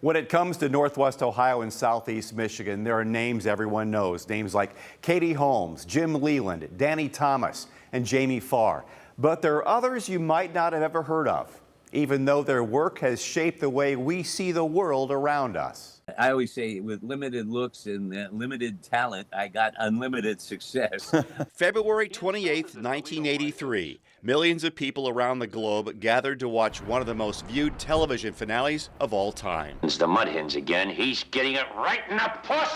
When it comes to Northwest Ohio and Southeast Michigan, there are names everyone knows. Names like Katie Holmes, Jim Leland, Danny Thomas, and Jamie Farr. But there are others you might not have ever heard of, even though their work has shaped the way we see the world around us. I always say with limited looks and limited talent, I got unlimited success. February 28th, 1983. Millions of people around the globe gathered to watch one of the most viewed television finales of all time. It's the Mud Hens again. He's getting it right in the puss.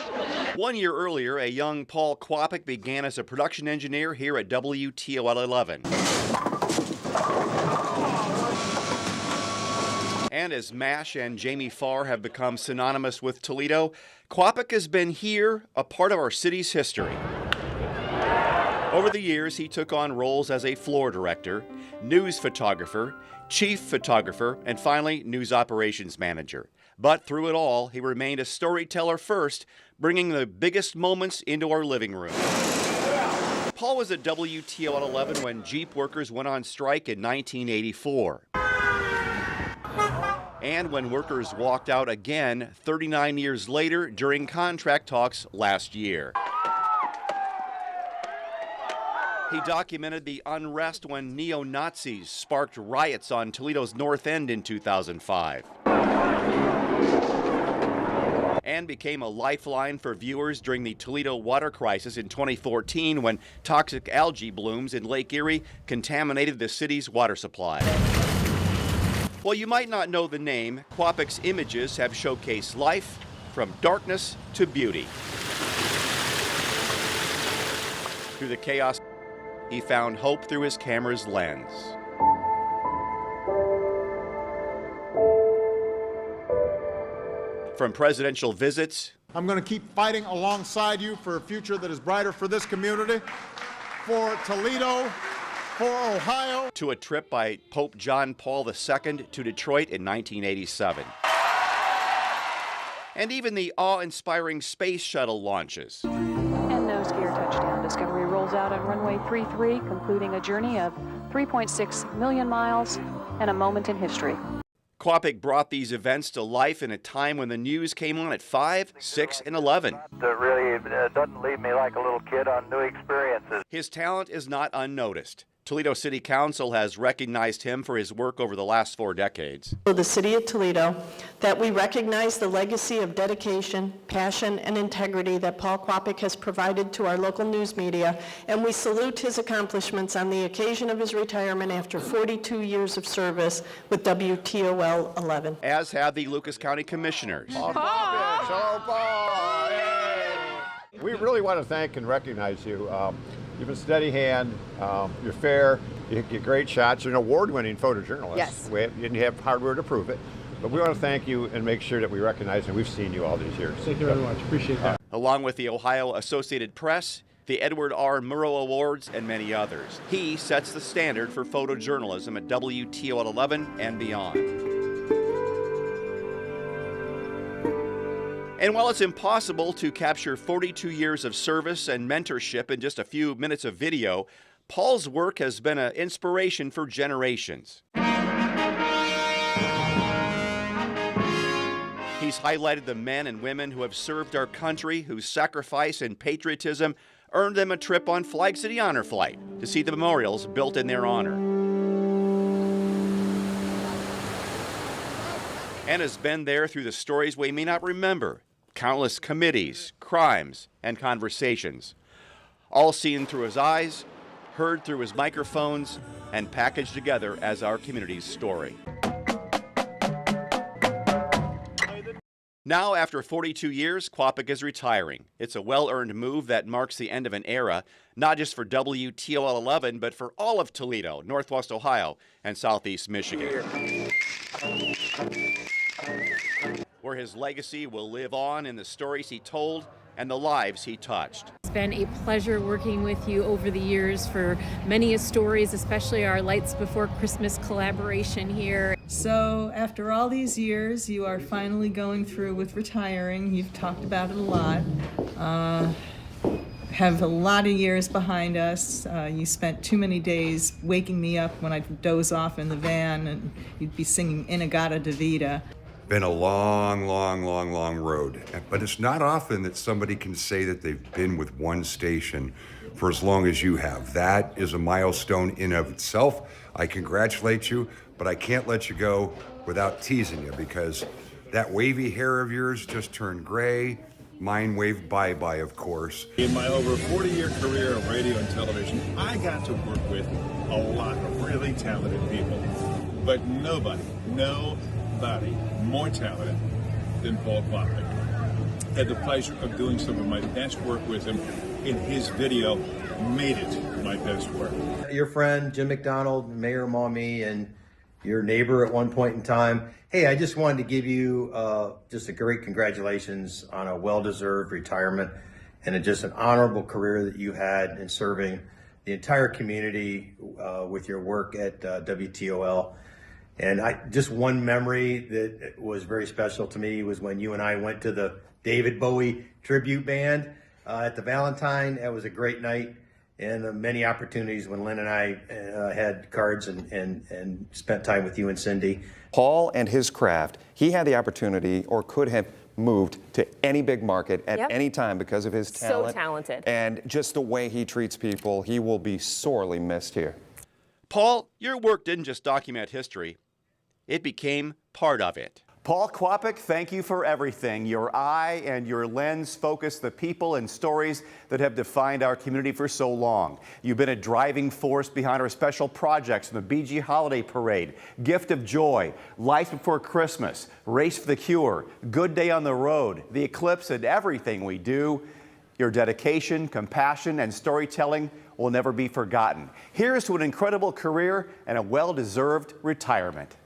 1 year earlier, a young Paul Kwapich began as a production engineer here at WTOL 11. And as MASH and Jamie Farr have become synonymous with Toledo, Kwapich has been here, a part of our city's history. Over the years, he took on roles as a floor director, news photographer, chief photographer, and finally, news operations manager. But through it all, he remained a storyteller first, bringing the biggest moments into our living room. Paul was at WTOL 11 when Jeep workers went on strike in 1984. And when workers walked out again 39 years later during contract talks last year. He documented the unrest when neo-Nazis sparked riots on Toledo's North End in 2005. And became a lifeline for viewers during the Toledo water crisis in 2014 when toxic algae blooms in Lake Erie contaminated the city's water supply. While you might not know the name, Kwapich's images have showcased life from darkness to beauty. Through the chaos, he found hope through his camera's lens. From presidential visits, I'm going to keep fighting alongside you for a future that is brighter for this community, for Toledo, for Ohio, to a trip by Pope John Paul II to Detroit in 1987. And even the awe-inspiring space shuttle launches. And nose gear touchdown. Discovery rolls out on runway 33, concluding a journey of 3.6 million miles and a moment in history. Kwapich brought these events to life in a time when the news came on at 5, 6, and 11. That really doesn't leave me like a little kid on new experiences. His talent is not unnoticed. Toledo City Council has recognized him for his work over the last 4 decades. The City of Toledo, that we recognize the legacy of dedication, passion, and integrity that Paul Kwapich has provided to our local news media, and we salute his accomplishments on the occasion of his retirement after 42 years of service with WTOL 11. As have the Lucas County Commissioners. Paul Kwapich, hello, Paul. Hey. We really want to thank and recognize you. You've been a steady hand, you're fair, you get great shots. You're an award-winning photojournalist. Yes. You didn't have hardware to prove it. But we want to thank you and make sure that we recognize, and we've seen you all these years. Thank you very much. Appreciate that. Along with the Ohio Associated Press, the Edward R. Murrow Awards, and many others. He sets the standard for photojournalism at WTOL 11 and beyond. And while it's impossible to capture 42 years of service and mentorship in just a few minutes of video, Paul's work has been an inspiration for generations. He's highlighted the men and women who have served our country, whose sacrifice and patriotism earned them a trip on Flag City Honor Flight to see the memorials built in their honor. And has been there through the stories we may not remember. Countless committees, crimes, and conversations. All seen through his eyes, heard through his microphones, and packaged together as our community's story. Now, after 42 years, Kwapich is retiring. It's a well-earned move that marks the end of an era, not just for WTOL 11, but for all of Toledo, Northwest Ohio, and Southeast Michigan. Where his legacy will live on in the stories he told and the lives he touched. It's been a pleasure working with you over the years for many stories, especially our Lights Before Christmas collaboration here. So after all these years, you are finally going through with retiring. You've talked about it a lot. Have a lot of years behind us. You spent too many days waking me up when I'd doze off in the van and you'd be singing Inagata Davida. been a long, long, long, long road. But it's not often that somebody can say that they've been with one station for as long as you have. That is a milestone in of itself. I congratulate you, but I can't let you go without teasing you, because that wavy hair of yours just turned gray. Mine waved bye-bye, of course. In my over 40-year career of radio and television, I got to work with a lot of really talented people. But nobody more talented than Paul Kwapich. Had the pleasure of doing some of my best work with him, and his video made it my best work. Your friend Jim McDonald, Mayor Maumee, and your neighbor at one point in time. Hey, I just wanted to give you just a great congratulations on a well-deserved retirement and just an honorable career that you had in serving the entire community with your work at WTOL. And just one memory that was very special to me was when you and I went to the David Bowie tribute band at the Valentine. That was a great night, and many opportunities when Lynn and I had cards and spent time with you and Cindy. Paul and his craft, he had the opportunity, or could have moved to any big market at any time because of his talent. So talented. And just the way he treats people, he will be sorely missed here. Paul, your work didn't just document history, it became part of it. Paul Kwapich, thank you for everything. Your eye and your lens focus the people and stories that have defined our community for so long. You've been a driving force behind our special projects from the BG Holiday Parade, Gift of Joy, Lights Before Christmas, Race for the Cure, Good Day on the Road, The Eclipse, and everything we do. Your dedication, compassion, and storytelling will never be forgotten. Here's to an incredible career and a well-deserved retirement.